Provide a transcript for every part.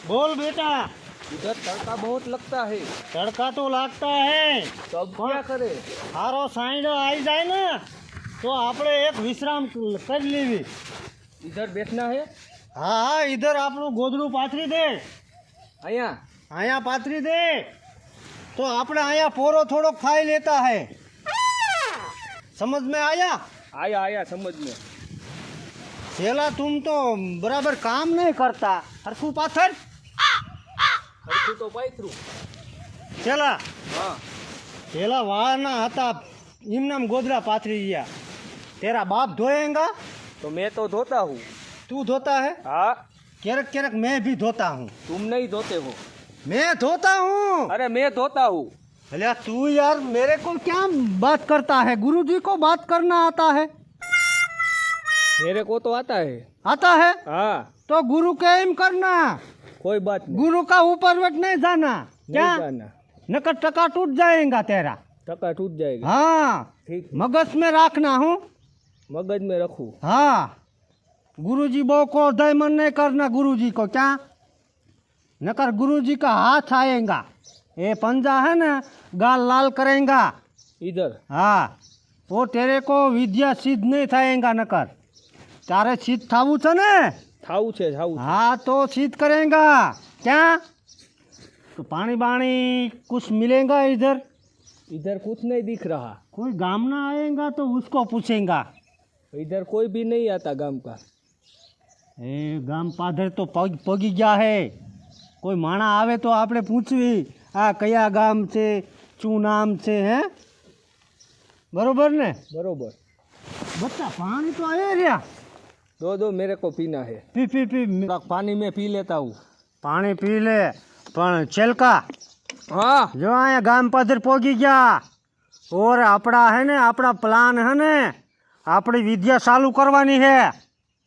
बोल बेटा। इधर तड़का बहुत लगता है। तड़का तो लगता है, तो अब क्या करे? हारो साइडो आई जाए ना तो આપણે એક વિશ્રામ કરી લેવી। इधर बैठना है। હા હા, इधर આપણું ગોદડું પાથરી દે। અહીંયા અહીંયા પાથરી દે तो આપણે અહીંયા પોરો થોડોક ખાઈ લેતા है। समझ में आया? आया आया समझ में। चेला तुम तो बराबर काम नहीं करता। हरखू पाथर हरखू तो पाथरू। चेला हाँ चेला वाना हता इमनाम गोदरा पाथरी गया। तेरा बाप धोएगा? तो मैं तो धोता हूँ। तू धोता है? हाँ केरक केरक मैं भी धोता हूँ। तुम नहीं धोते हो। मैं धोता हूँ। अरे मैं धोता हूँ। अरे तू यार मेरे को क्या बात करता है? गुरुजी को बात करना आता है? मेरे को तो आता है। आता है हाँ तो गुरु के एम करना। कोई बात नहीं। गुरु का ऊपर वेट नहीं जाना। क्या? नहीं जाना। नकर टका टूट जाएगा तेरा। टका टूट जाएगा। हाँ ठीक मगज में रखना हूँ। मगज में रखूँ। हाँ गुरुजी बो को दयमन नहीं करना। गुरुजी को क्या? नकर गुरुजी का हाथ आएगा। ये पंजा है ना गाल लाल करेगा। इधर हाँ वो तेरे को विद्या सिद्ध नहीं थाएगा। नकर तारे सिद्ध थावू छे ने? थाऊ छे थाऊ। हाँ तो सिद्ध करेगा। क्या? तो पानी बाणी कुछ मिलेगा इधर? इधर कुछ नहीं दिख रहा। कोई गामना आएगा तो उसको पूछेगा। इधर कोई भी नहीं आता गांव का। ए गाम पाधर तो पगी गया है। कोई माणा आवे तो आपने पूछवी आ कया गाम से चू नाम से है। बरोबर ने? बरोबर। बच्चा पानी तो आए रिया। दो दो मेरे को पीना है। P P P. पानी में पी लेता हूँ। पानी पी ले पण चेलका हाँ जो आया गाम पाधर पोगी गया और अपना है ने अपना प्लान है ने अपनी विद्या चालू करवानी है।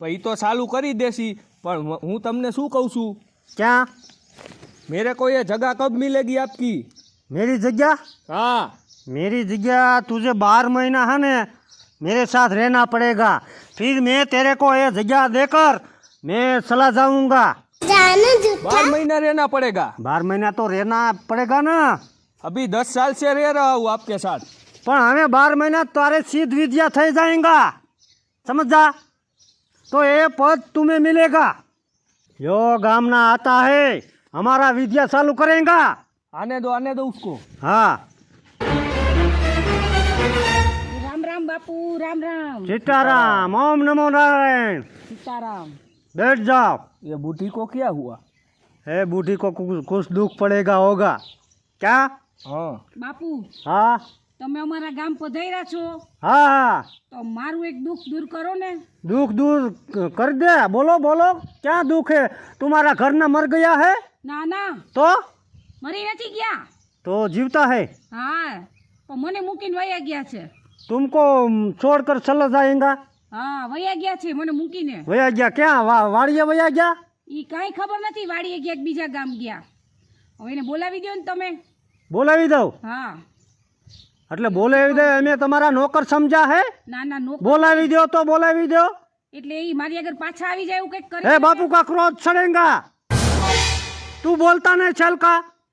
भाई तो चालू करी देसी पर हूँ तमने शू कहूँ छू। क्या? मेरे को ये जगह कब मिलेगी आपकी? मेरी जगह? हाँ मेरी जगह तुझे 12 महीना है ने मेरे साथ रहना पड़ेगा। फिर मैं तेरे को ये जगह देकर मैं चला जाऊंगा। 12 महीना रहना पड़ेगा। 12 महीना तो रहना पड़ेगा ना। अभी 10 साल से रह रहा हूँ आपके साथ। पर हमें 12 महीना तारे सिद्ध विद्या थे जाएगा। समझ जा? तो ये पद तुम्हें मिलेगा। जो गामना आता है हमारा विद्या चालू करेगा। आने दो उसको। हाँ राम राम बापू। राम राम। सीताराम। ओम नमो नारायण। सीताराम। बैठ जाओ। ये बूढ़ी को क्या हुआ? है बूढ़ी को कुछ दुख पड़ेगा होगा। क्या? हाँ બાપુ हाँ તમે અમારા ગામ પધાર્યા છો हाँ हाँ તો મારું એક દુઃખ दूर करो ने। दुख दूर कर दे। बोलो बोलो क्या दुख है? तुम्हारा घर न मर गया है? ના ના तो મરી નથી ગયા। तो जीवता है। હા પણ મને મૂકીને વયા ગયા છે। तुमको छोड़कर चला जाएगा। હા વયા ગયા છે મને મૂકીને। वया गया क्या? वाड़िया वया गया? ઈ કાંઈ ખબર નથી વાડીએ ગયા કે બીજા ગામ ગયા। હવે એને બોલાવી દો ને તમે। बोलावी दो હા એટલે બોલાવી દે અમે તમારા નોકર સમજ્યા है? ના ના નો बोलावी दो तो बोलावी दो। એટલે ઈ મારી આગળ પાછા આવી જાય એવું કંઈક કરી ए દો बापू ને। का क्रोध चढ़ेगा। तू बोलता नहीं चल का?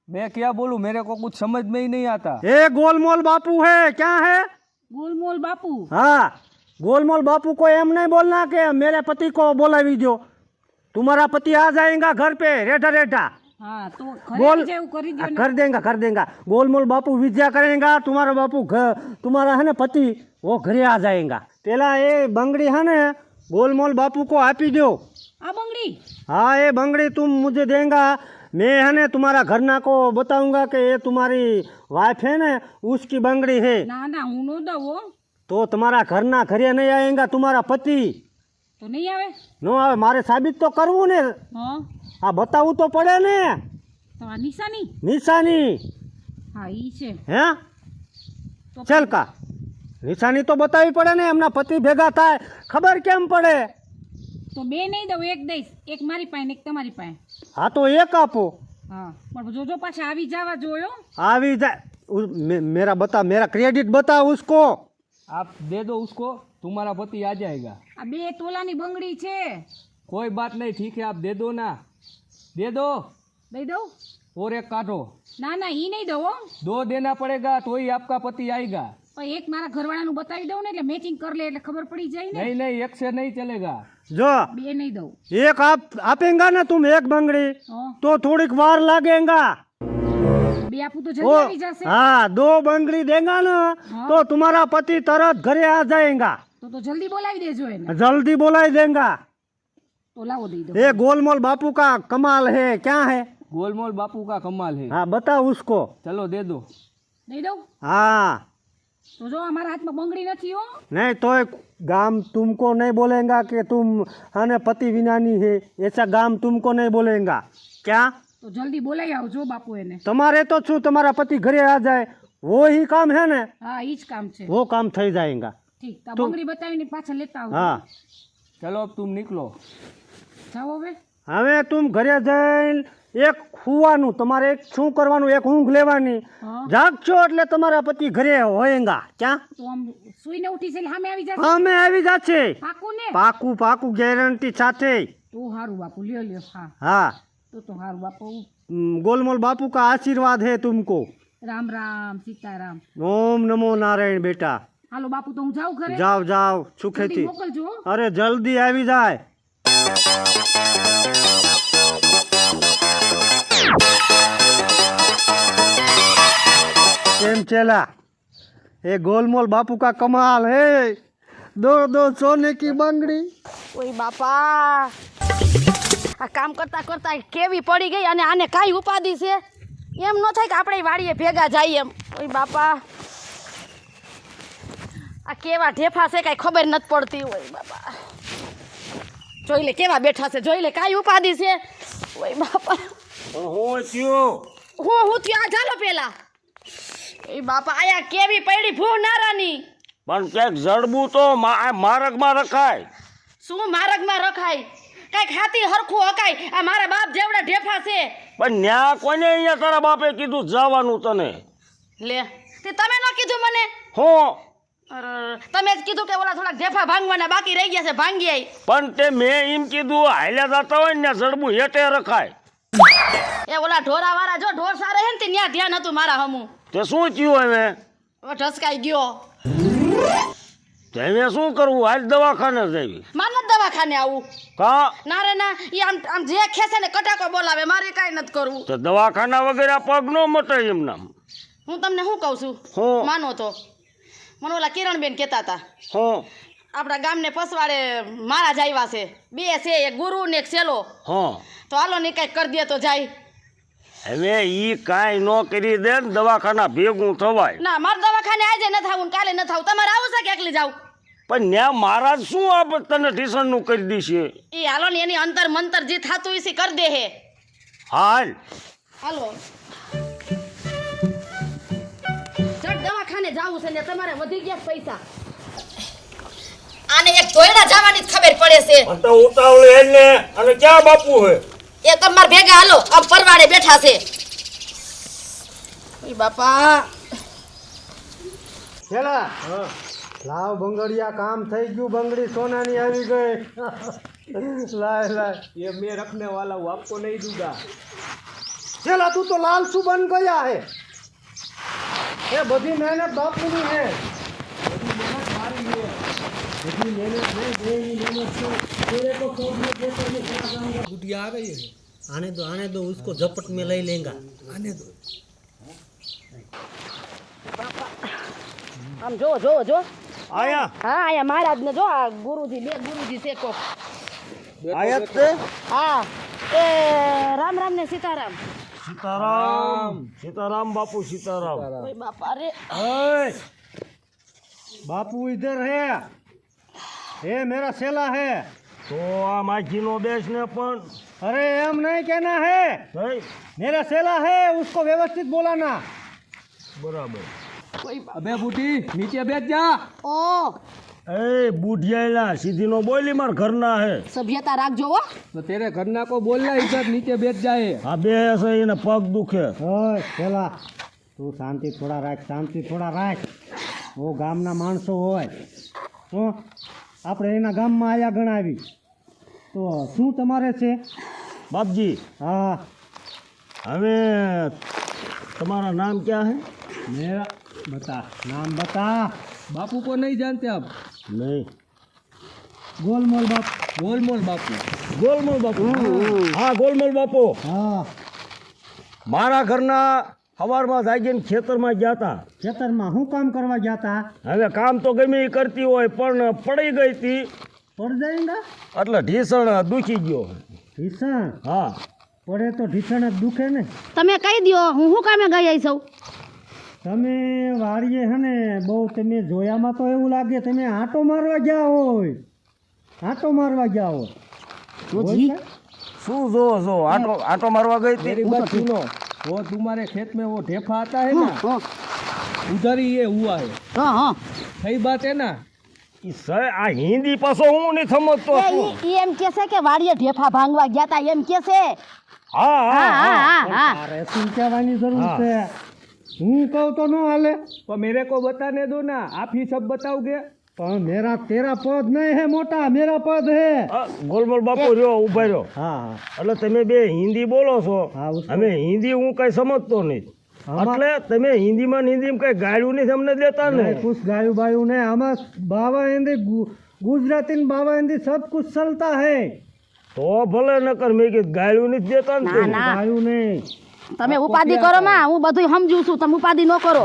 मैं क्या बोलूँ मेरे को कुछ समझ में ही नहीं आता। ए गोलमोल बापू है क्या है? गोलमोल बापू। हाँ गोलमोल बापू को एम नहीं बोलना कि मेरे पति को बोलावी दो। तुम्हारा पति आ जाएगा घर पे रेठा रेठा। હા તો ઘરે बोल આવી જાય એવું કરી દો ને। कर देगा। गोलमोल बापू विद्या करेगा। तुम्हारा बापू तुम्हारा है ना पति वो घरे आ जाएगा। पेला ये बंगड़ी है ना गोलमोल बापू को आपी दो। આ બંગડી। हाँ ये बंगड़ी तुम मुझे देगा। मैं है ना तुम्हारा घरना को बताऊंगा कि ये तुम्हारी वाइफ है ना उसकी बंगड़ी है। ના ના હું નો દઉં હો। तो तुम्हारा घरना घरे नहीं आएगा तुम्हारा पति। તો નહીં આવે। नो आवे मारे साबित तो करवू ने। હા हाँ बतावू तो पड़े ने। તો આ નિશાની। निशानी હા ઈ છે है તો चल का निशानी तो बतावी पड़े ने। एमना पति भेगा थाय खबर केम पड़े? તો બે નહીં દઉં એક દઈશ એક મારી પાસે ને એક તમારી પાસે। हाँ तो एक आपो। હા પણ જોજો પાછા આવી જવા જોયો। आवी जाए मेरा बता मेरा क्रेडिट बता उसको। आप दे दो उसको तुम्हारा पति आ जाएगा। આ 2 તોલાની બંગડી છે। कोई बात नहीं ठीक है आप दे दो ना। दे दो। દઈ દઉં? और एक काटो, ના ના ઈ નહીં દઉં હો. 2 देना पड़ेगा तो ही आपका पति आएगा। પણ એક મારા ઘરવાળાનું બતાવી દઉં ને એટલે મેચિંગ કરી લે એટલે ખબર પડી જાય ને. नहीं नहीं, एक से नहीं चलेगा। જો બે નહીં દઉં. एक आप आपेगा ना तुम एक बंगड़ी હા तो थोड़ी वार लगेगा। બે આપું તો ओ જલ્દી આવી જશે. हाँ 2 बंगड़ी देगा ना हाँ। तो तुम्हारा पति तुरंत घरे आ जाएगा। તો જલ્દી બોલાવી દેજો એને. जल्दी बुलाई देगा। તો લાવો દઈ દઉં. ये गोलमोल बापू का कमाल है, क्या है? गोलमोल बापू का कमाल है। हाँ बताओ उसको। चलो दे दो। દઈ દઉં? हाँ તો જો અમારા હાથમાં બંગડી નથી હો. नहीं तो एक गाम तुमको नहीं बोलेगा कि तुम है पति विनानी है, ऐसा गाम तुमको नहीं बोलेगा। क्या તો જલ્દી બોલાવી આવજો બાપુ એને. तुम्हारे तो छू तुम्हारा पति घरे आ जाए वो ही काम है ना, હા ઈ જ કામ છે. वो काम થઈ जाएगा। ઠીક તો બંગડી બતાવીને પાછા લેતા આવજો. हाँ चलो अब तुम निकलो। જાઓ હવે. હવે તું ઘરે જઈને એક સુવાનું તમારે એક શું કરવાનું, એક ઊંઘ લેવાની। હા જાગશો એટલે તમારા પતિ ઘરે હોયંગા। ક્યાં તો આમ સુઈને ઉઠી છે એટલે સામે આવી જશે. અમે આવી જશે, પાકું ને? પાકું પાકું ગેરંટી સાથે। તો હારું બાપુ લ્યો લ્યો. હા हाँ તો હારું બાપુ. गोलमोल बापू का आशीर्वाद है तुमको। રામ રામ સીતારામ. ओम नमो नारायण बेटा। હાલો બાપુ તો હું જાઉં ઘરે. जाओ जाओ જલ્દી सुखेती। મોકલજો હો. अरे जल्दी આવી જાય। केम चला? ये गोलमोल बापू का कमाल है, 2 सोने की बंगड़ी। ઓય બાપા, આ કામ કરતા કરતા કેવી પડી ગઈ અને આને કાંઈ ઉપાધિ છે? એમ ન થાય કે આપણે વાડીએ ભેગા જઈએ એમ. ઓય બાપા, આ કેવા ઢેફા છે કાંઈ ખબર નથી પડતી. ઓય બાપા, જોઈ લે કેવા બેઠા છે, જોઈ લે કાંઈ ઉપાધિ છે? ઓય બાપા, હું થયું? આ ચાલો પેલા. ઓય બાપા, આયા કેવી પડી ભૂ નારાની. પણ ક્યાંક જડબું તો માર્ગમાં રખાય। શું માર્ગમાં રખાય? કાંઈક હાથી હરખું હકાય. આ મારા બાપ જેવડા ઢેફા છે. પણ ન્યા કોને અહીંયા તારા બાપે કીધું જવાનું તને? લે, તે તમે ન કીધું મને? હું અરે, તમે જ કીધું કે ઓલા થોડાક ઢેફા ભાંગવાના બાકી રહી ગયા છે, ભાંગી આઈ. પણ તે મેં એમ કીધું હાલ્યા જતા હોય ને ત્યાં જડબું હેઠે રખાય। એ ઓલા ઢોરા વાળા જો ઢોર સારે હે ને તે ન્યા ધ્યાન હતું મારા હમું. તે શું થયું હવે? ઓ ઢસકાઈ ગયો. તો હવે શું કરવું? હાલ દવાખાને જવી મારે નથી દવાખાને આવું. કા? ના રે ના, ઈ આમ જે ખેસે ને કટાકો બોલાવે, મારે કાંઈ નથી કરવું. તો દવાખાના વગેરે આ પગ નો મટે એમ નામ। હું તમને શું કહું છું, હું માનો તો મને ઓલા કિરણબેન કહેતા હતા હું આપણા ગામને પસવાડે મારા જ આવ્યા છે, 2 છે, એક ગુરુ ને એક સેલો. હા તો હાલો ને કાંઈક કરી દે તો જાય. હવે ઈ કાંઈ ન કરી દે ને દવાખાના ભેગું થવાય। ના, મારે દવાખાને આજે ન થાવું ને કાલે ન થાવું. તમારે આવું છે કે એકલી જાવ? પણ ન્યા મહારાજ શું આપ તને ટ્યુશન નું કરી દીશે? એ હાલો ને, એની અંતર મંતર જે થાતું એ કરી દે હે. હાલ હાલો, જટ દવાખાને જાવું છે ને તમારે વધી ગયા પૈસા. આને એક ધોયડા જવાની જ ખબર પડે છે. તો ઉતાવળ એને અને ક્યાં બાપુ હે? એ તમાર ભેગા હાલો, આ પરવાડે બેઠા છે. ઈ બાપા, ચલા લાવ બંગડિયા, કામ થઈ ગયું, બંગડી સોનાની આવી ગઈ। લાય લાય, ये मैं रखने वाला हूँ, आपको नहीं दूंगा। चला तू तो लालचू बन गया है। ये बड़ी मेहनत बापूनी है, बड़ी मेहनत है, मेरी मेहनत से तेरे को शौक में देकर मैं चला जाऊंगा। गुटिया आ गई है। आने दो उसको झपट में ले लेंगा। आने दो। આમ જો જો જો. આયા હા, આયા મહારાજ ને જો, આ ગુરુજી, 2 ગુરુજી છે કોક. આયા તે હા, એ રામ રામ ને સીતારામ. સીતારામ સીતારામ બાપુ સીતારામ। ઓય બાપા રે, ओए, बापू इधर है, ये मेरा सेला है। તો આ માજીનો દેશ ને પણ अरे हम नहीं कहना है, ભાઈ मेरा सेला है, उसको व्यवस्थित बोलाना। બરાબર। अबे बूटी नीचे बैठ जा। ઓ એ બુઢિયાલા સીધી નો બોલી માર ઘરના હે। સભ્યતા રાખજો હો. तो तेरे घरना को बोलना इधर नीचे बैठ जाए। આ બે છે એને પગ દુખે। ओए सेला, તું શાંતિ થોડા રાખ, શાંતિ થોડા રાખ। ઓ ગામના માણસો હોય, હો આપણે એના ગામમાં આયા ગણાવી, તો શું તમારે છે? બાપજી હા हमें तुम्हारा नाम क्या है? मेरा बता, नाम बता। बापू को नहीं जानते आप? नहीं। गोलमोल बाप। गोलमोल बापू। गोलमोल बापू। हाँ गोलमोल बापू। હા, મારા ઘરના સવારમાં જાગીને ખેતરમાં ગયા હતા. ખેતરમાં શું કામ કરવા ગયા તા? હવે કામ તો ગમે એ કરતી હોય પણ પડી ગઈ હતી પડ જાયંગા? એટલે ઢીસણ દુખી ગયો. ઢીસણ હા પડે તો ઢીસણ જ દુખે ને. તમે કહી દો હું શું કામે ગઈ આઈ સૌ. તમે વાડીએ હે ને બહુ તમે જોયામાં તો એવું લાગે તમે આંટો મારવા ગયા હોય. આંટો મારવા ગયા હોય. જોજી શું જો જો આટો આટો મારવા ગઈ मेरी હતી. बात सुनो, वो तुम्हारे खेत में वो ढेफा आता है ना, હા उधर ही ये हुआ है। હા હા सही बात है ना? ઈ આ હિન્દી પાછો હું નહીં સમજતો છું. ઈ એમ કે છે કે વાડીએ ઢેફા ભાંગવા ગયા તા એમ કે છે. હા હા હા હા હા હા હા તારે શું કહેવાની જરૂર હા. છે? હું કહું તો ન હાલે. तो मेरे को बताने दो ना, आप ही सब बताओगे। પણ મેરા તેરા પદ નહીં હે મોટા, મેરા પદ હે. હા, ગોલમોલ બાપુ રહ્યો ઉભા રહ્યો. હા હા એટલે તમે બે હિન્દી બોલો છો. હા, ઉસકો- અમે હિન્દી હું કઈ સમજતો નહીં. આમાં- એટલે તમે હિન્દીમાં કઈ ગાળ્યું નહીં અમને દેતા ને. नहीं, कुछ गायु बायु नहीं, हमें बाबा हिंदी गुजराती में बाबा हिंदी सब कुछ चलता है. તો ભલે નકર મેં કીધું ગાળ્યું નથી દેતા ને ના, તમે. ના. गायु नहीं. તમે ઉપાધિ કરો માં, હું બધું સમજુ છું, તમે ઉપાધિ ન કરો.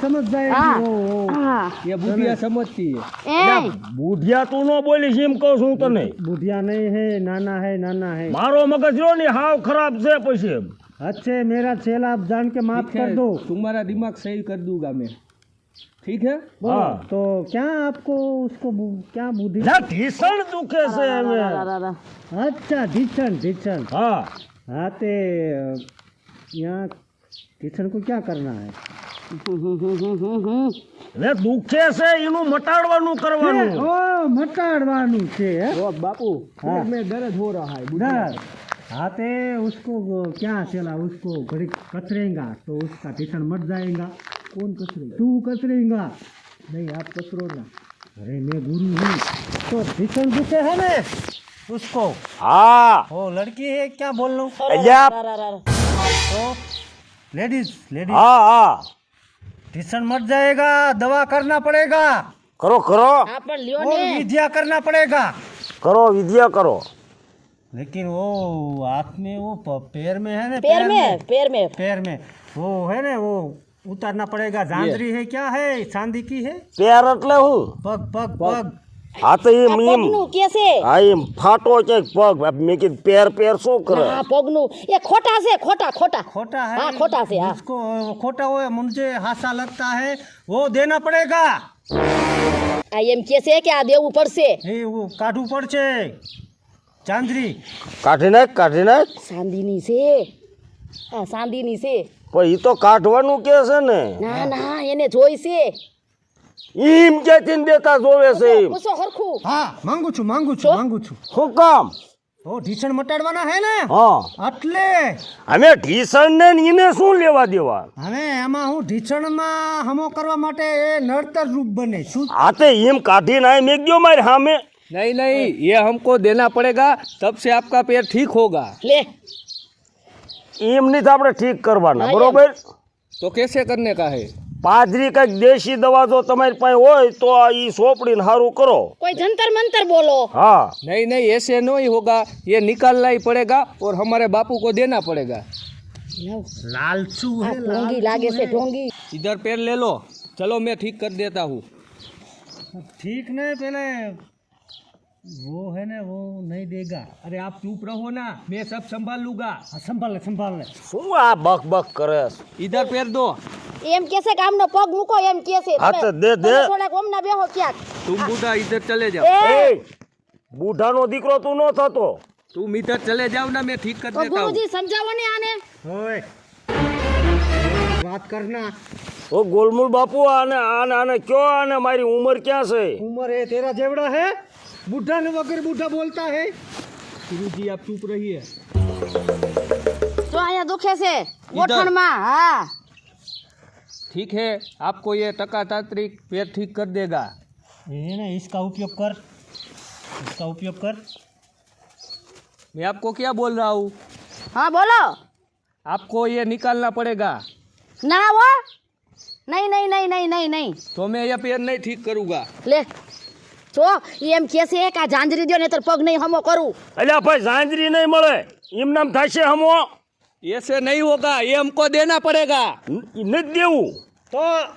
समझ जाएगी હા वो. હા ये बुढ़िया समझती है। એ બુઢિયા તું ન બોલીશ એમ કહું છું તને. बुढ़िया नहीं है, नाना है, नाना है. મારો મગજ જો ને હાવ ખરાબ છે પછી. अच्छे मेरा चेला आप जान के माफ ठीक कर है, दो. तुम्हारा दिमाग सही कर दूंगा मैं। ठीक है? बोलो, हाँ. तो क्या आपको उसको क्या बुद्धि? લા ઢીસણ દુખે છે હવે. अच्छा ढीचन ढीचन. હા हाँ ते यहाँ ढीचन को क्या करना है? ને દુખે છે એનું મટાડવાનું કરવાનું. ओ मटाड़वानु छे है? वो बापू, हाँ. पेट में दर्द हो रहा है। बुढ़िया। डर आते उसको क्या चला उसको घड़ी कचरेगा तो उसका ढीचन मट जाएगा. कौन कचरेगा? तू कचरेगा. नहीं आप कचरो ना. अरे मैं गुरु हूँ तो ढीचन दुखे है ना उसको. હા वो लड़की है क्या बोल रहा हूँ? અલ્યા तो लेडीज लेडीज હા હા ढीचन मट जाएगा, दवा करना पड़ेगा કરો કરો હા પણ લ્યો और ને विद्या करना पड़ेगा. કરો વિદ્યા કરો. लेकिन वो हाथ में वो पैर में है ना, પેર મેં पैर में वो है ना वो उतारना पड़ेगा. झांझरी है क्या है? चांदी की है. પેર એટલે હું? पग पग पग. હા તો આ એમ એમ પગનું કે છે. હા એમ ફાટો છે પગ. મેં કીધું પેર પેર શું કરે? હા પગનું એ ખોટા છે, ખોટા ખોટા. खोटा है. हाँ, खोटा से, हाँ. उसको खोटा हुआ मुझे हासा लगता है वो देना पड़ेगा. આ એમ કે છે કે આ દેવું પડશે. ये वो काढू पड़ছে चांदरी. કાઢી નાખ કાઢી નાખ. ચાંદીની છે, હા ચાંદીની છે. પણ એ તો કાઢવાનું કે છે ને. ના ના એને જોઈ છે. એમ ક્યાંથી દેતા જોવે છે એમ? પૂછો હરખું. हाँ मांगू छू छो? मांगू छू. શું કામ? वो ढीचण मटाड़वाना है ने હા એટલે અમે ઢીસણ ને એને શું લેવા દેવા? હવે એમાં હું ઢીચણમાં હમો કરવા માટે એ નડતર રૂપ બને શું? આ તો એમ કાઢીને આ મેં ગયો મારી સામે. नहीं नहीं, ये हमको देना पड़ेगा, तब से आपका पैर ठीक होगा। લે એમ નહીં તો આપણે ઠીક કરવાના. હા, એમ. બરોબર? तो कैसे करने का है? પાદરી કંઈક દેશી દવા જો તમારી પાસે હોય તો એ સોંપડીને સારું કરો. કોઈ જંતર મંતર બોલો. હા नहीं नहीं, ऐसे नहीं होगा, ये निकालना ही पड़ेगा और हमारे बापू को देना पड़ेगा। લાલચુ આ હે ઢોંગી લાગે છે ઢોંગી. इधर पैर ले लो, चलो मैं ठीक कर देता हूँ। ठीक नहीं पहले वो है ना वो नहीं देगा. अरे आप चुप रहो ना, मैं सब संभाल लूंगा। हाँ, संभाल ले. શું આ બક બક કરે છે? इधर पैर दो। એમ કે છે કે આમનો પગ મૂકો એમ કે છે. હા તો દે દે. થોડાક ઓમના બેહો ક્યાંક. तुम बूढ़ा इधर चले जाओ, એ એ બુઢાનો દીકરો તું ન થતો. तुम इधर चले जाओ ना, मैं ठीक कर તો देता हूँ। ગુરુજી સમજાવો ને આને. ओए बात करना. ઓ ગોલમુલ બાપુ આને આને આને કયો આને મારી ઉંમર ક્યાં છે? उम्र है तेरा जेवड़ा है. बूढ़ा ने वगैरह बूढ़ा बोलता है. गुरुजी आप चुप रहिए। જો અહીંયા દુખે છે ગોઠણમાં. હા ठीक है, आपको ये टकातांत्रिक पैर ठीक कर देगा। ये ना इसका उपयोग कर. मैं आपको क्या बोल रहा हूँ? હા બોલો. आपको ये निकालना पड़ेगा। ના હો નહીં નહીં નહીં નહીં નહીં નહીં तो मैं ये पैर नहीं ठीक करूँगा। લે જો ઈ એમ કહે છે કે આ ઝાંઝરી દ્યો નહીતર પગ નહીં હમો કરું અલ્યા ભાઈ ઝાંઝરી નહીં મળે, એમ નામ થશે હમો. ऐसे नहीं होगा, ये हमको देना पड़ेगा। નથી દેવું.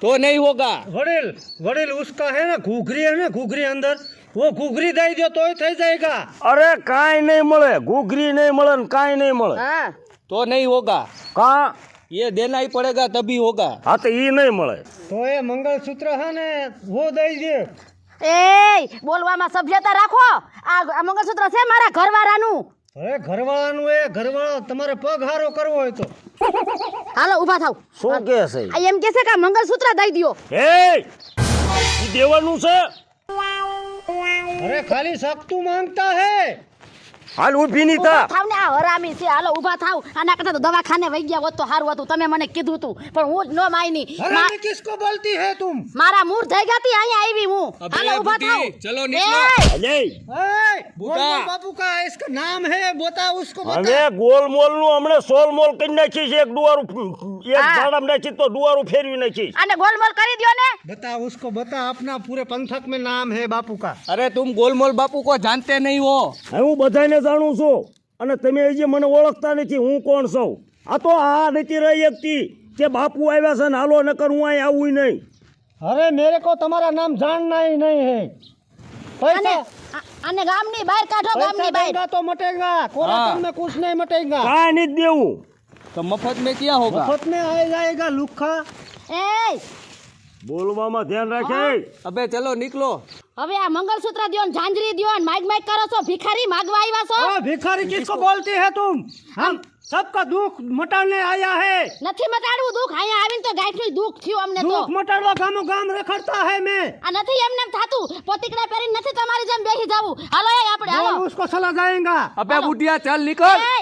तो नहीं होगा। वड़ील वड़ील उसका है ना घूघरी है ना, घूघरी अंदर वो घूघरी दई दो तो થઈ जाएगा. અરે કાંઈ નહીં મળે, ઘૂઘરી નહીં મળે ને કાંઈ નહીં મળે. હા तो नहीं होगा, કાં ये देना ही पड़ेगा तभी होगा। હા તો ઈ નહીં મળે. तो ये मंगलसूत्र है ने वो दई दे. એ બોલવામાં સભ્યતા રાખો આ મંગળસૂત્ર છે મારા ઘરવાળાનું અરે ઘરવાળાનું એ ઘરવાળો તમારે પગ હારો કરવો હોય તો હાલો ઊભા થાવ શું કે છે? આ એમ કહે છે કે આ મંગળસૂત્ર દઈ દ્યો એ ઈ દેવાનું છે. અરે ખાલી સખ્તું માંગતા હે. હાલ ઊભી નહીં ઊભા થા. થાવ ને આ હરામી છે હાલો ઊભા થાવ આના કરતા તો દવાખાને વઈ ગયા હોત તો સારું હતું તમે મને કીધું હતું પણ હું જ નો માયની હરામી કિસકો બોલતી હે તુમ? મારા મૂળ થઈ ગયાતી અહીંયા આવી હું અબે હાલો ઊભા થાવ બુદ્ધિ, ચલો નીકળો। એ, અલે ए, बूटा। बोल बाबू का इसका नाम है, बता उसको बता. હવે ગોલમોલ નું હમણે સોલમોલ કરી નાખીશ. એક ડુવારું એક હા. ઝાડમ નાખી તો ડુવારું ફેરવી નાખીશ. આને ગોલમોલ કરી દ્યો ને बता उसको बता, अपना पूरे पंथक में नाम है बापू का. अरे तुम गोलमोल बापू को जानते नहीं हो। હવે હું બધાને જાણું છું અને તમે હજી મને ઓળખતા નથી હું કોણ છું. આ તો આ નથી રહી એકતી કે બાપુ આવ્યા છે ને હાલો નકર હું અહીં આવું નહીં. अरे मेरे को तुम्हारा नाम जानना ही नहीं है. આને पैसा આને ગામની બહાર કાઢો पैसा ગામની બહાર देगा तो मटेगा, कोराटन में कुछ नहीं मटेगा. કાંઈ નથી દેવું. तो मफत में क्या होगा? मुफ्त में आ जाएगा लुखा. એ બોલવામાં ધ્યાન રાખે. अबे चलो निकलो। હવે આ મંગળસૂત્ર દ્યો ને ઝાંઝરી દ્યો ને માગ કરો છો ભિખારી માગવા આવ્યા છો ओ भिखारी किसको बोलती है तुम? हम सबका दुख मटाने आया है. નથી મટાડવું દુઃખ અહીંયા આવીને તો ગાંઠનું દુઃખ થયું અમને તો दुख मटाड़वा गामो गाम रखड़ता है मैं. આ નથી એમને એમ થાતું પોતીકડા પહેરીને નથી તમારી જેમ બેસી જાવું હાલો એ આપણે बोल હાલો उसको चला जाएगा. अबे बुढ़िया चल निकल એ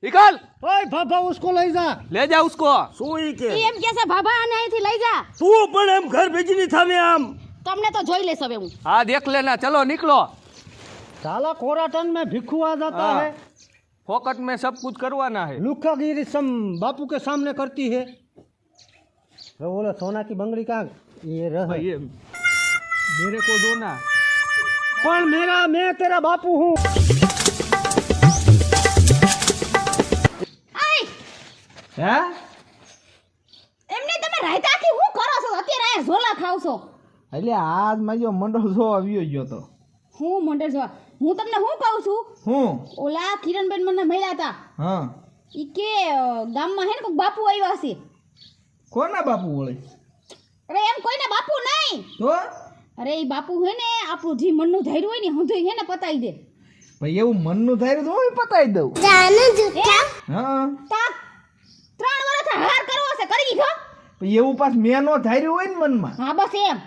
निकल, ओए भाभा उसको ले जा. ले जा उसको। શું ઈ કે ઈ એમ કે છે ભાભા આને અહીંથી લઈ જા તું પણ એમ ઘર ભેગી નહીં થાવે આમ. તમને તો જોઈ લેશ હવે હું हाँ देख लेना, चलो निकलो। साला कोराटन में भिक्षु आ जाता हाँ। है. फोकट में सब कुछ करवाना है। लुखागिरी सम बापू के सामने करती है. वो बोले सोना की बंगड़ी का ये रह. ये मेरे को दो ना। पर मेरा मैं तेरा बापू हूँ. हैं? એમને તમે રાયતા કે હું કરો છો અત્યારે આ ઝોલા ખાવ છો એટલે આજ મારો મંડળ જો આવ્યો ગયો તો હું મંડળ જોવા હું તમને શું કહું છું હું ઓલા કિરણબેન મને મળ્યા હતા હા ઈ કે ગામમાં હે ને કોઈક બાપુ આવ્યા છે. કોના બાપુ વળે અરે એમ કોઈને બાપુ નહીં. તો અરે ઈ બાપુ હે ને આપણું જે મનનું ધાર્યું હોય ને હંધુય હે ને પતાઈ દે. ભાઈ એવું મનનું થાય તો હું પતાવી દઉં હા તા 3 વર્ષ હાર કરવો છે કરી દીધો. પછી એવું પાછ મેં નો ધાર્યું હોય ને મનમાં હા બસ એમ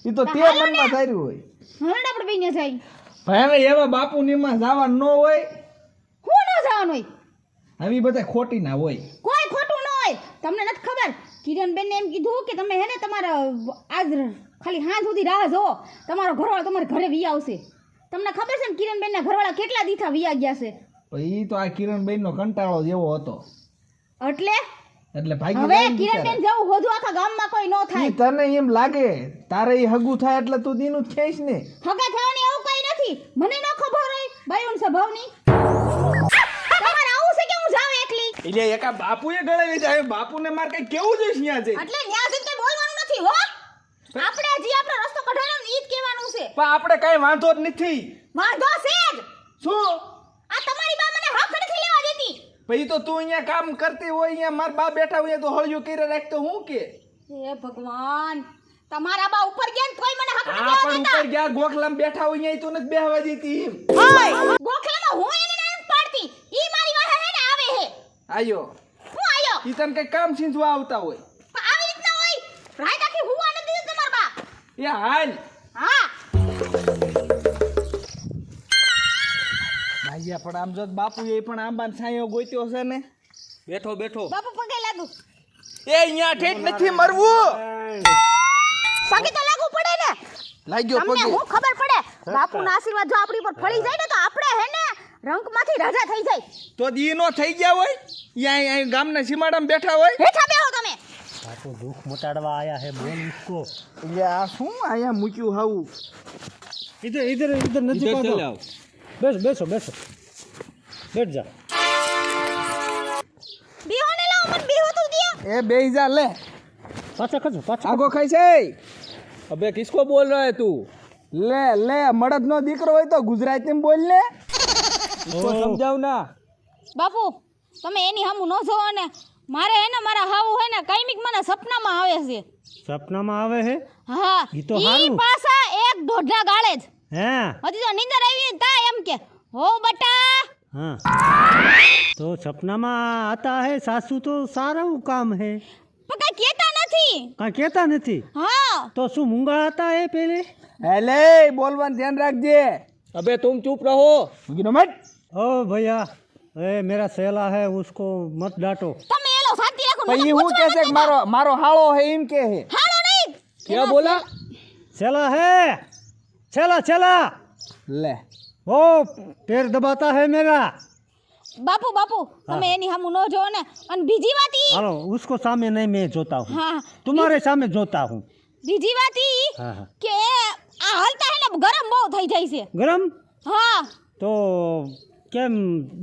એ તો તે મનમાં ધાર્યું હોય હરડ આપણે બેને જાય ભાઈ હવે એવા બાપુ નીમાં જવાનું ન હોય હું ન જવાનું હોય આવી બધા ખોટી ના હોય કોઈ ખોટું ન હોય. તમને નથી ખબર કિરણબેન એમ કીધું કે તમે હે ને તમારા આજ ખાલી હાંજ સુધી રાહ જોવો તમારો ઘરવાળો તમારા ઘરે વી આવશે. તમને ખબર છે ને કિરણબેનના ઘરવાળા કેટલા દીથા વિયા ગયા છે પછી તો આ કિરણબેન નો કંટાળો જેવો હતો એટલે એટલે ભાગી હવે જાય ને કિરણબેન બિચારા. જવું હોધું આખા ગામમાં કોઈ ન ઈ થાય. તને એમ લાગે તારે એ હગું થાય એટલે તું દીનું જ ખેંચ ને હગા થવાની એવું કઈ નથી. મને ન ખબર હોય બાયુન સ્વભાવની. તમારે આવું છે કે હું જાઉં એકલી? એટલે એકા બાપુએ ગળાવી જાય બાપુને માર કઈ કેવું જોઈશ ન્યા જઈ એટલે ન્યા જઈને કઈ બોલવાનું નથી હો. આપણે જે આપણો રસ્તો કઢાવ્યો ને ઈ જ કહેવાનું છે. પણ આપણે કઈ વાંધો જ નથી વાંધો છે જ. શું આ તમારી બા મને હક નથી લેવા દેતી. પછી તો તું અહીંયા કામ કરતી હોય અહીંયા માર બા બેઠા હોય તો હળિયું કરી રાખતો હું કે હે ભગવાન તમારા બા ઉપર ગયા ને કોઈ મને હક નથી આ લેવા પણ દેતા. ઉપર ગયા ગોખલામ બેઠા હોય અહીંયા તું નથી બેહવા દેતી એમ ઓય ગોખલામાં હું એને ના પાડતી. ઈ મારી વાહે હે ને આવે હે. આયો હું આયો. ઈ તને કઈ કામ છીંચવા આવતા હોય પણ આવી રીતના હોય. રાત આખી હું આને દીધું તમારા બા. એ હાલ હા ભાઈયા પણ આમ જો બાપુ એ પણ આંબાન છાંયો ગોત્યો છે ને बैठो बैठो। બાપુ પગે લાગુ. એ અહીંયા ઠેઠ નથી મરવું પગે તો લાગુ પડે ને. લાગ્યો તમને પગે હું ખબર પડે બાપુના આશીર્વાદ જો આપણી પર ફળી જાય ને તો આપણે હે ને રંકમાંથી રાજા થઈ જાય. તો દી નો થઈ ગયા હોય અહીંયા ગામના સીમાડામાં બેઠા હોય હેઠા બેહો તમે. બાપુ દુઃખ મટાડવા આયા है बोल इसको એટલે આ શું અહીંયા મૂક્યું હાવું इधर इधर इधर नजदीक आ जाओ बैठो बैठो बैठो बैठ जा બેહો ને લાવો મને બેહો તું દે. એ બેહી જા લે पाछा खजो पाछा આગો ખાઈ છે अबे किसको बोल रहा है तू લે લે મળદનો દીકરો હોય તો ગુજરાતીમાં બોલ ને इसको समझाओ ना બાપુ તમે એની સામું ન જોવો ને મારે હે ને મારા હાવું હે ને કાયમિક મને સપનામાં આવે છે. सपना में आवे है હા ઈ તો ઈ હારું. પાછા એક દોઢા ગાળે જ हैं હજી તો નીંદર આવી ને તા એમ કે હો બટા हाँ तो सपना में आता है सासू तो सारा काम है પણ કાંઈ કહેતા નથી. कहाँ कहता नहीं હા तो शू मूंगा आता है पहले હેલે બોલવાનું ધ્યાન રાખજે अबे तुम चुप रहो મૂકીનો મત ओ भैया ए मेरा सेला है उसको मत डांटो તમે એલો શાંતિ રાખો. પછી હું કે છે કે મારો મારો હાળો હે એમ કે હે હાલો નહીં. क्या बोला सेला है चला चला લે वो पैर दबाता है मेरा બાપુ બાપુ તમે એની સામું ન જોવો ને. અને બીજી વાત ઈ हेलो उसको सामने नहीं मैं जोता हूँ હા तुम्हारे सामने जोता हूँ બીજી વાત ઈ हाँ हाँ કે આ હાલતા હે ને ગરમ બહુ થઈ જાય છે. गरम હા तो क्या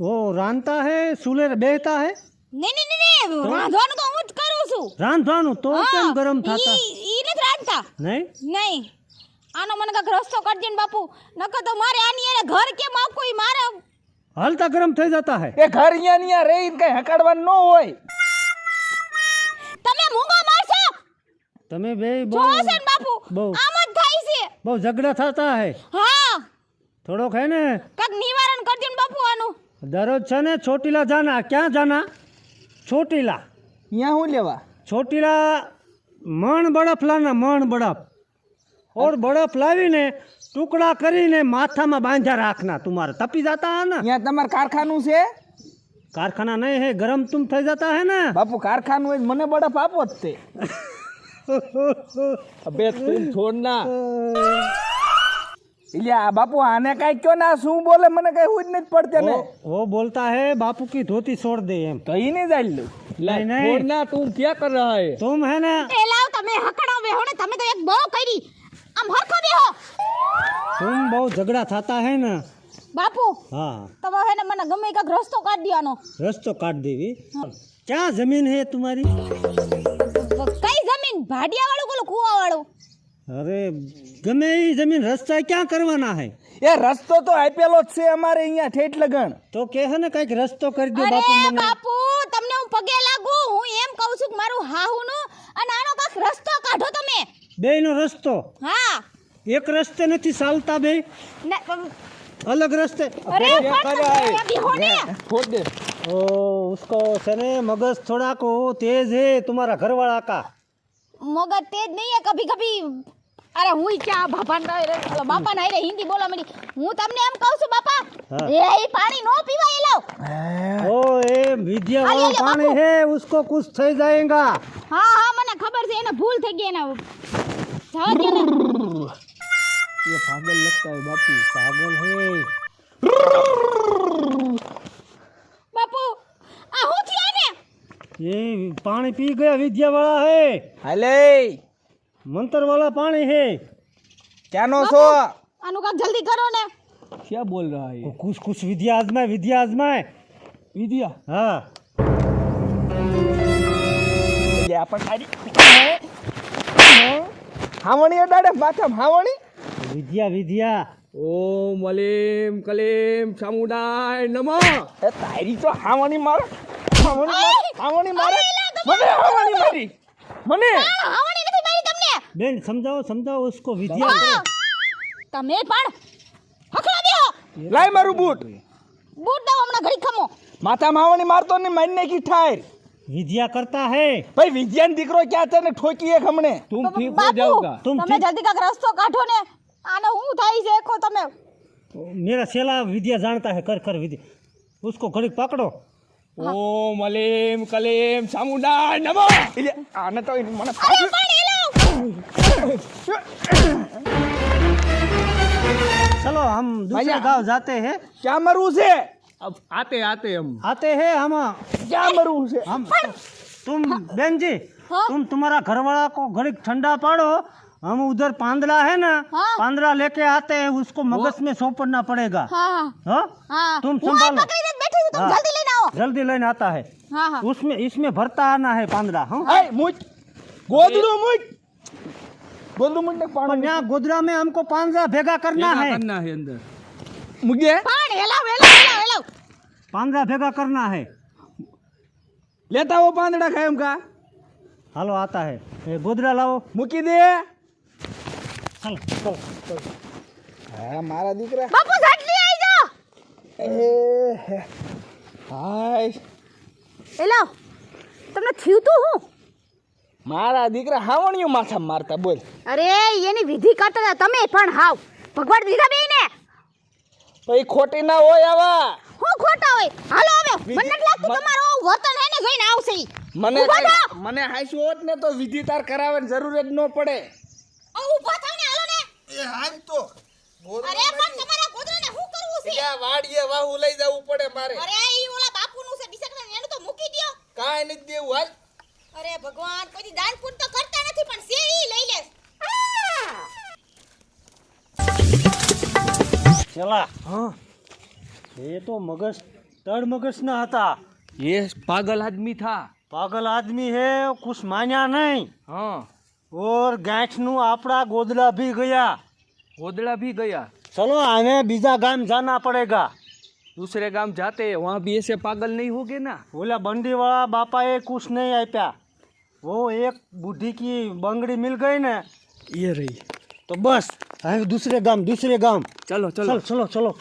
वो रांधता है सूले बेहता है નહીં નહીં નહીં રાંધવાનું તો હું જ કરું છું. रांधवानु तो હા, क्या गरम था ઈ નથી રાંધતા. नहीं નહીં આનો મને કાંઈક રસ્તો કરજે ને બાપુ નકર તો મારે આની એને ઘર કેમ આપવું ઈ મારે. हल्का गरम થઈ जाता है એ ઘર અહીંયા ને અહીંયા રહી કઈ હકાડવાનું ન હોય તમે મૂંગા મારશો તમે બે જોવો છે ને બાપુ બહુ. આમ જ થાય છે. બહુ ઝઘડા થતા है હા થોડોક है ને કાંઈક નિવારણ કરજે ને બાપુ આનું. दररोज છે ને ચોટીલા जाना क्या जाना ચોટીલા અહીંયા શું લેવા ચોટીલા મણ બરફ લાના મણ બરફ और बर्फ लावीने टुकड़ा करीने माथा में बांधा राखना तुम्हारे तपी जाता है ना અહીંયા તમાર કારખાનું છે कारखाना नहीं है गरम तुम થઈ जाता है ना બાપુ કારખાનું હોય તો મને બરફ આપો જ તે अबे तुम छोड़ना એટલે આ બાપુ આને કાંઈ કયો ના શું બોલે મને કઈ હું જ નથી પડતે ને वो बोलता है बापू की धोती छोड़ दे एम તો ઈ નહીં જાય લું ला, नहीं, नहीं। छोड़ना तुम क्या कर रहा है तुम है ना એ લાવ તમે હકડા બેહો ને તમે તો એક બહુ કરી આમ હરખો બેહો. तुम बहुत झगड़ा थाता है ना બાપુ हाँ તમે હે ને મને ગમે કાંઈક રસ્તો કાઢી દેવાનો. रस्तो काट देवी क्या जमीन है तुम्हारी કઈ જમીન ભાડિયા વાળું બોલો કુવા વાળું. अरे गमे ही जमीन रास्ता क्या करवाना है એ રસ્તો તો આપેલો જ છે અમારે અહીંયા ઠેઠ લગણ तो के है ना कई रस्तो कर दो અરે बापू मने બાપુ તમને હું પગે લાગુ હું એમ કહું છું કે મારું હાહુનું અને આનો કાંઈક રસ્તો કાઢો તમે. बेनो रस्तो હા एक रस्ते नहीं चालता बे ને- अलग रस्ते અરે क्या कर रहा है બેહો ને. छोड़ दे ओ उसको सने मगज थोड़ा को तेज है तुम्हारा घरवाला का મગજ તેજ નહીં હે કભી કભી. અરે હું ક્યાં બાપા ના રે હિન્દી બોલા મળી. હું તમને એમ કહું છું બાપા હા. એ પાણી નો પીવાય લાવ. ओ ए विद्या आलिया, वाला आलिया, पानी बापू। है उसको कुछ થઈ जाएगा હા હા મને ખબર છે એને ભૂલ થઈ ગઈ એના જવા દે ને. ये पागल लगता है बापू पागल है બાપુ આ હું થયા ને ये पानी पी गया विद्या वाला है હાલે मंत्र वाला पानी है ક્યાંનો છો આનું કાંઈક જલ્દી કરો ને. क्या बोल रहा है ये कुछ कुछ विद्या आजमाए विद्या हाँ એટલે આપણ ખાલી હાવણી અડાડે માથા હાવણી विद्या विद्या ओम मलेम कलेम चामुंडाय नमः એ તારી તો હાવણી મારો હાવણી મારે મને હાવણી મારી મને આવવાની નથી મારી તમને. बेन समझाओ उसको विद्या હા. તમે પણ હકડા બેહો. લાય મારું બૂટ બૂટ દો હમણાં ઘડી ખમો. માથા હાવણી મારતો ને મારી નાખી ઠાર विद्या करता है ભાઈ વિજ્ઞાન દીકરો ક્યાં છે ને ઠોકી એક હમણે तुम ठीक हो બાપુ जाओगा तुम તમે ठीक- જલ્દી કાંઈક રસ્તો કાઢો ને. આને હું થાય છે એકો તમે. मेरा सेला विद्या जानता है कर विद्या उसको घड़ी पकड़ो ओम मलेम कलेम चामुंडाय नमः એટલે આને તો મને અરે પણ એ લાવ. चलो हम दूसरे गांव जाते हैं। क्या मरવું છે अब आते आते हम आते हैं हम। क्या मरવું છે हम तुम बहन जी, तुम तुम्हारा घरवाला को घड़ी ठंडा पाड़ो, हम उधर पांदड़ा है ना, हाँ। पांदड़ा लेके आते हैं, उसको मगज में सौंपना पड़ेगा। हाँ हाँ हाँ तुम હું અહીં संभालो। પકડીને જ બેઠી છું તમે हाँ। જલ્દી લઈને આવો जल्दी लेने आता है। હા હા उसमें इसमें भरता आना है पांदड़ा। हाँ એ મુજ ગોદડું મુજ ગોદડું મુજ ને पर પાણી यहाँ गोदरा में हमको पांदड़ा भेगा करना है। करना है अंदर મુગે પણ હેલાવ હેલાવ હેલાવ હેલાવ पांदड़ा भेगा करना है। લેતા આવો પાંદડા કાયમ કા हालो आता है, ये गोदरा लाओ। મૂકી દે चलो चलो હા મારા દીકરા બાપુ ઝાટલી આવી જાઓ એ હાય હેલાવ તમને થયું તું હું મારા દીકરા હાવણીઓ માથા મારતા બોલ અરે એની વિધિ કરતા હતા તમે પણ હાવ ભગવાન દીધા બે ને ભાઈ ખોટી ના હોય આવા હું ખોટા હોય હાલો હવે મને નથી લાગતું તમારો આવું વર્તન હે ને જોઈને આવશે ઈ. મને ઊભા થાઓ. મને હાઈશું હોત ને તો વિધિ તાર કરાવવાની જરૂર જ ન પડે આ ઊભા થાવ ને હાલો ને એ હાલ તો અરે પણ તમારા ગોદરાને શું કરવું છે ત્યાં વાડીએ વાહુ લઈ જવું પડે મારે અરે ઈ ઓલા બાપુનું છે બિસકડા એનું તો મૂકી દ્યો કાંઈ નથી દેવું હાલ અરે ભગવાન કોઈ દાન પુણ્ય તો કરતા નથી પણ સે ઈ લઈ લે चला। हाँ ये तो मगज तड़ मगज ना था, ये पागल आदमी था। पागल आदमी है, कुछ मान्या नहीं। हाँ और गांठ नु आपड़ा गोदड़ा भी गया। गोदड़ा भी गया। चलो हमें बीजा गांव जाना पड़ेगा। दूसरे गांव जाते हैं, वहाँ भी ऐसे पागल नहीं होगे ना। बोला बंडी वाला बापा ये कुछ नहीं आप्या, वो एक बुढ़ी की बंगड़ी मिल गई ना, ये रही। तो बस हमें दूसरे गांव चलो चलो चलो चलो चलो।